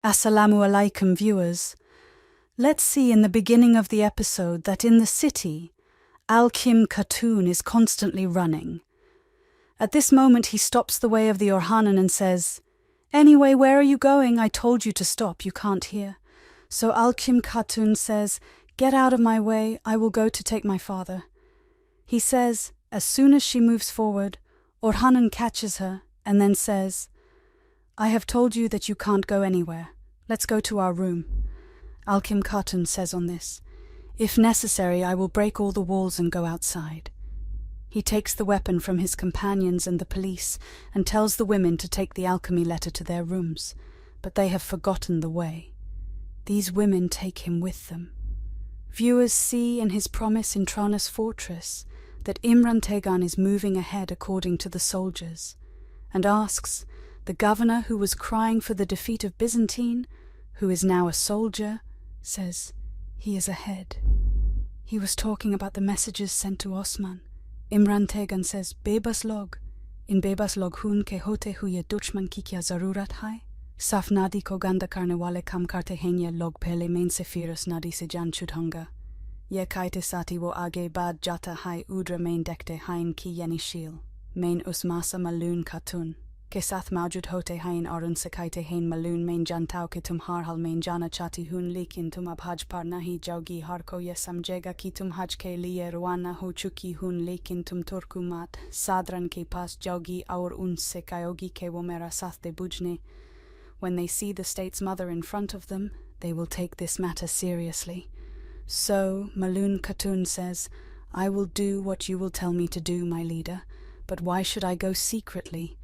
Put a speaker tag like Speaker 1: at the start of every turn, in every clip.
Speaker 1: Assalamu alaikum, viewers. Let's see in the beginning of the episode that in the city, Al-Kim Khatun is constantly running. At this moment he stops the way of the Orhanan and says, "Anyway, where are you going? I told you to stop, you can't hear." So Al-Kim Khatun says, "Get out of my way, I will go to take my father." He says, as soon as she moves forward, Orhanan catches her and then says, "I have told you that you can't go anywhere. Let's go to our room." Al-Kim Khatun says on this, "If necessary, I will break all the walls and go outside." He takes the weapon from his companions and the police and tells the women to take the alchemy letter to their rooms, but they have forgotten the way. These women take him with them. Viewers see in his promise in Trana's fortress that Imran Tegan is moving ahead according to the soldiers, and asks, the governor who was crying for the defeat of Byzantine, who is now a soldier, says he is ahead. He was talking about the messages sent to Osman. Imran Tegan says, "Bebas log, in bebas log hun ke hote huye dushman ki kya zarurat hai? Saf nadi ko ganda karne wale kam karte henya log pele main se firus nadi se jan chudhanga. Ye kaite sati wo age bad jata hai udra main dekte hain ki yeni shil. Main usmasa malun katun. Ke sath maujud hote hain arun sekaite hain malun main jantau ke tum harhal main jana chati hun likin tum abhaj par nahi jaugi harko ye samjega ki tum haj ke liye ruana ho chuki hun likin tum turkumat sadran ke pas jaugi aur un sekayogi ke wo mera sath de bujne. When they see the state's mother in front of them, they will take this matter seriously. So Malun Khatun says, "I will do what you will tell me to do, my leader, but why should I go secretly?"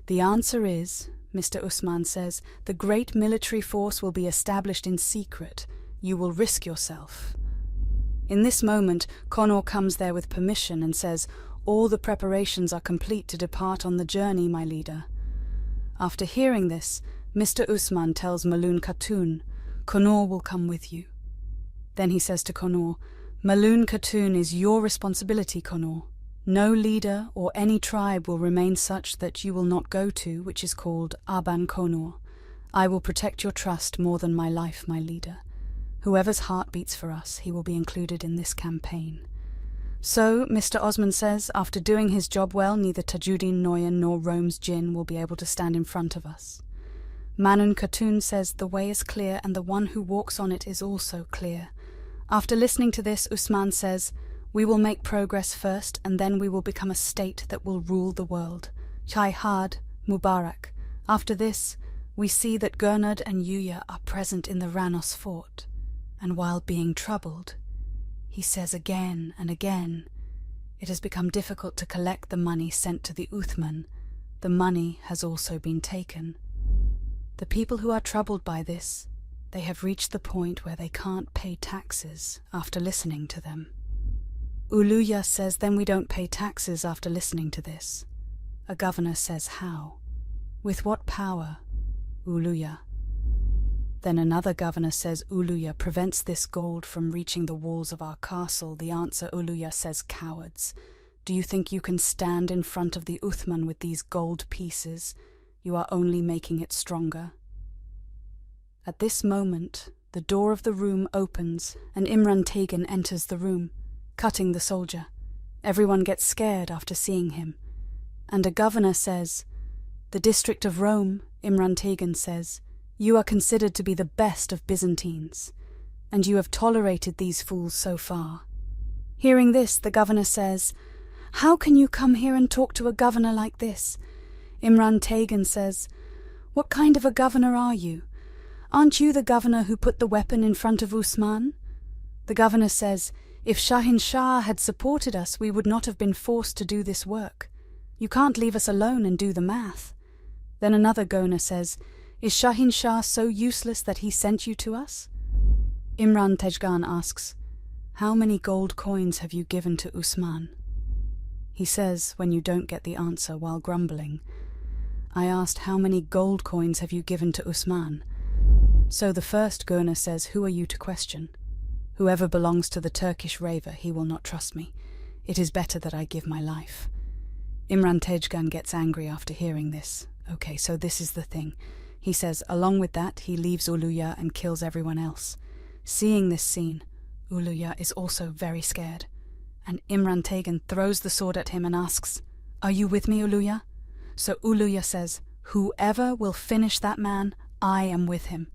Speaker 1: The answer is, Mr. Osman says, the great military force will be established in secret. You will risk yourself. In this moment, Konor comes there with permission and says, "All the preparations are complete to depart on the journey, my leader." After hearing this, Mr. Osman tells Malun Khatun, "Konor will come with you." Then he says to Konor, "Malun Khatun is your responsibility, Konor. No leader or any tribe will remain such that you will not go to, which is called Aban Konor. I will protect your trust more than my life, my leader. Whoever's heart beats for us, he will be included in this campaign." So, Mr. Osman says, after doing his job well, neither Tajuddin Noyan nor Rome's jinn will be able to stand in front of us. Manun Khatun says the way is clear and the one who walks on it is also clear. After listening to this, Usman says, "We will make progress first, and then we will become a state that will rule the world. Chai Had, Mubarak." After this, we see that Gernard and Yuya are present in the Ranos fort, and while being troubled, he says again and again, "It has become difficult to collect the money sent to the Uthman. The money has also been taken." The people who are troubled by this, they have reached the point where they can't pay taxes after listening to them. Uluya says, "Then we don't pay taxes after listening to this." A governor says, "How? With what power?" Uluya. Then another governor says, "Uluya prevents this gold from reaching the walls of our castle." The answer, Uluya says, "Cowards. Do you think you can stand in front of the Uthman with these gold pieces? You are only making it stronger." At this moment, the door of the room opens and Imran Tegan enters the room, cutting the soldier. Everyone gets scared after seeing him. And a governor says, "The district of Rome," Imran Tegan says, "you are considered to be the best of Byzantines, and you have tolerated these fools so far." Hearing this, the governor says, "How can you come here and talk to a governor like this?" Imran Tegan says, "What kind of a governor are you? Aren't you the governor who put the weapon in front of Usman?" The governor says, "If Shahin Shah had supported us, we would not have been forced to do this work. You can't leave us alone and do the math." Then another governor says, "Is Shahin Shah so useless that he sent you to us?" Imran Tegan asks, "How many gold coins have you given to Usman?" He says, when you don't get the answer while grumbling, "I asked, how many gold coins have you given to Usman?" So the first governor says, "Who are you to question? Whoever belongs to the Turkish raver, he will not trust me. It is better that I give my life." Imran Tegan gets angry after hearing this. Okay, so this is the thing. He says, along with that, he leaves Uluya and kills everyone else. Seeing this scene, Uluya is also very scared, and Imran Tegan throws the sword at him and asks, "Are you with me, Uluya?" So Uluya says, "Whoever will finish that man, I am with him."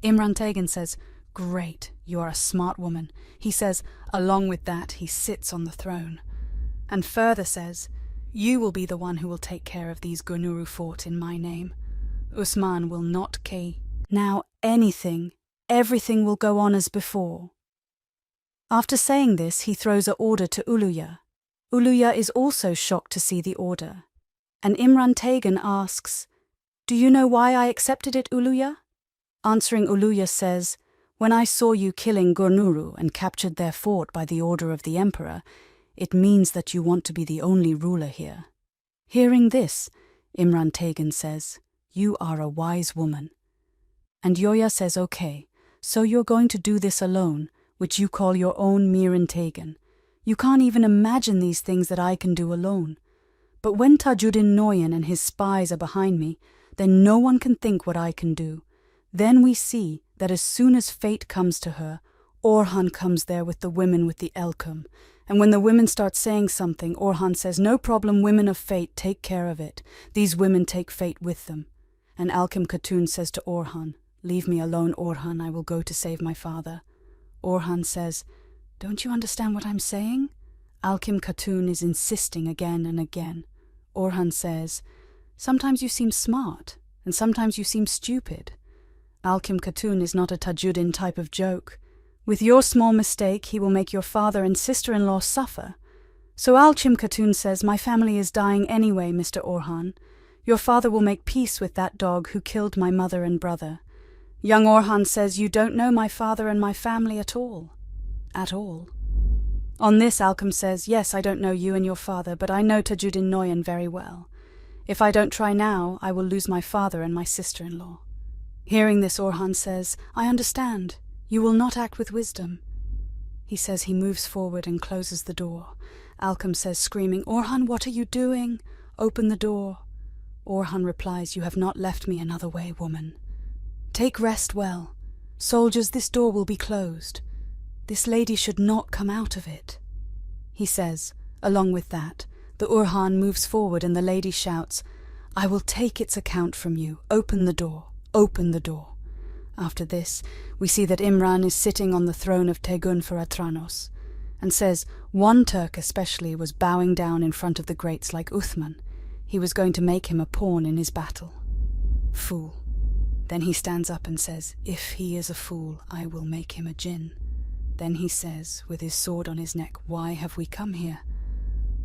Speaker 1: Imran Tegan says, "Great, you are a smart woman." He says, along with that, he sits on the throne. And further says, "You will be the one who will take care of these Gurnuru fort in my name. Osman will not key. Now everything will go on as before." After saying this, he throws an order to Uluya. Uluya is also shocked to see the order. And Imran Tegan asks, "Do you know why I accepted it, Uluya?" Answering, Uluya says, "When I saw you killing Gurnuru and captured their fort by the order of the emperor, it means that you want to be the only ruler here." Hearing this, Imran Tegan says, "You are a wise woman." And Yoya says, "Okay, so you're going to do this alone, which you call your own Miran Tegan. You can't even imagine these things that I can do alone. But when Tajuddin Noyan and his spies are behind me, then no one can think what I can do. Then we see that as soon as fate comes to her, Orhan comes there with the women with the Elkum. And when the women start saying something, Orhan says, 'No problem, women of fate, take care of it. These women take fate with them.' And Alkim Khatun says to Orhan, 'Leave me alone, Orhan, I will go to save my father.' Orhan says, 'Don't you understand what I'm saying?' Alkim Khatun is insisting again and again. Orhan says, 'Sometimes you seem smart, and sometimes you seem stupid.' Alkim Khatun is not a Tajuddin type of joke. With your small mistake, he will make your father and sister-in-law suffer. So Alkim Khatun says, 'My family is dying anyway, Mr. Orhan. Your father will make peace with that dog who killed my mother and brother.' Young Orhan says, 'You don't know my father and my family at all.' At all. On this, Alkim says, 'Yes, I don't know you and your father, but I know Tajuddin Noyan very well. If I don't try now, I will lose my father and my sister-in-law.' Hearing this, Orhan says, 'I understand. You will not act with wisdom.' He says he moves forward and closes the door. Alkim says, screaming, 'Orhan, what are you doing? Open the door.' Orhan replies, 'You have not left me another way, woman. Take rest well. Soldiers, this door will be closed. This lady should not come out of it.' He says, along with that, the Orhan moves forward and the lady shouts, 'I will take its account from you. Open the door. Open the door.' After this, we see that Imran is sitting on the throne of Tegun for Atranos, and says one Turk especially was bowing down in front of the greats like Uthman. He was going to make him a pawn in his battle. Fool. Then he stands up and says, 'If he is a fool, I will make him a jinn.' Then he says, with his sword on his neck, 'Why have we come here?'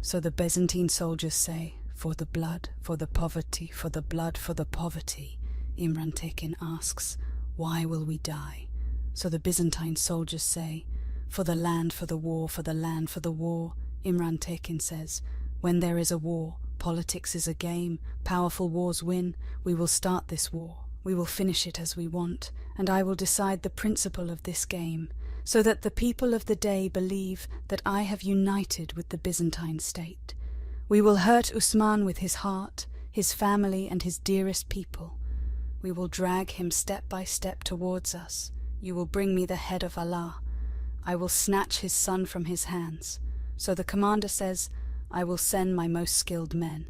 Speaker 1: So the Byzantine soldiers say, 'For the blood, for the poverty, for the blood, for the poverty.' Imran Tekin asks, 'Why will we die?' So the Byzantine soldiers say, 'For the land, for the war, for the land, for the war.' Imran Tekin says, 'When there is a war, politics is a game, powerful wars win. We will start this war. We will finish it as we want, and I will decide the principle of this game, so that the people of the day believe that I have united with the Byzantine state. We will hurt Osman with his heart, his family, and his dearest people. We will drag him step by step towards us. You will bring me the head of Allah. I will snatch his son from his hands.' So the commander says, 'I will send my most skilled men,'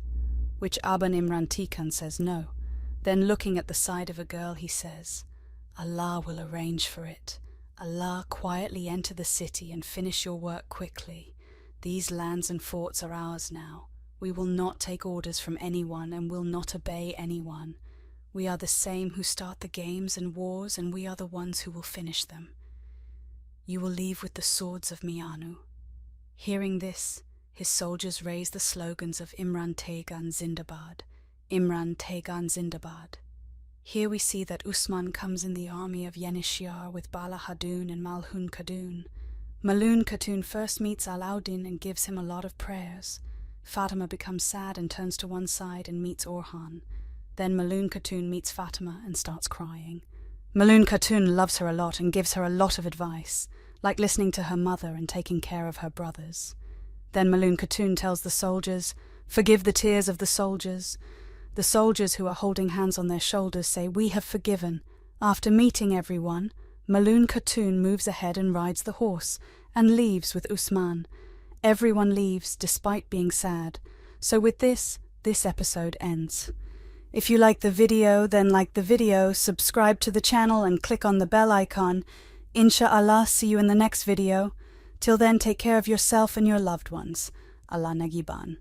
Speaker 1: which Aban Imran Tekin says no. Then looking at the side of a girl, he says, 'Allah will arrange for it. Allah, quietly enter the city and finish your work quickly. These lands and forts are ours now. We will not take orders from anyone and will not obey anyone. We are the same who start the games and wars, and we are the ones who will finish them. You will leave with the swords of Mianu.' Hearing this, his soldiers raise the slogans of Imran Tegan Zindabad, Imran Tegan Zindabad. Here we see that Usman comes in the army of Yenishyar with Bala Hadun and Malhun Kadun. Malhun Khatun first meets Alauddin and gives him a lot of prayers. Fatima becomes sad and turns to one side and meets Orhan. Then Malhun Khatun meets Fatima and starts crying. Malhun Khatun loves her a lot and gives her a lot of advice, like listening to her mother and taking care of her brothers. Then Malhun Khatun tells the soldiers, 'Forgive the tears of the soldiers. The soldiers who are holding hands on their shoulders say, "We have forgiven." After meeting everyone, Malun Khatun moves ahead and rides the horse, and leaves with Usman. Everyone leaves despite being sad. So with this episode ends. If you like the video, then like the video, subscribe to the channel and click on the bell icon. Inshallah, see you in the next video. Till then, take care of yourself and your loved ones. Allah Nagiban.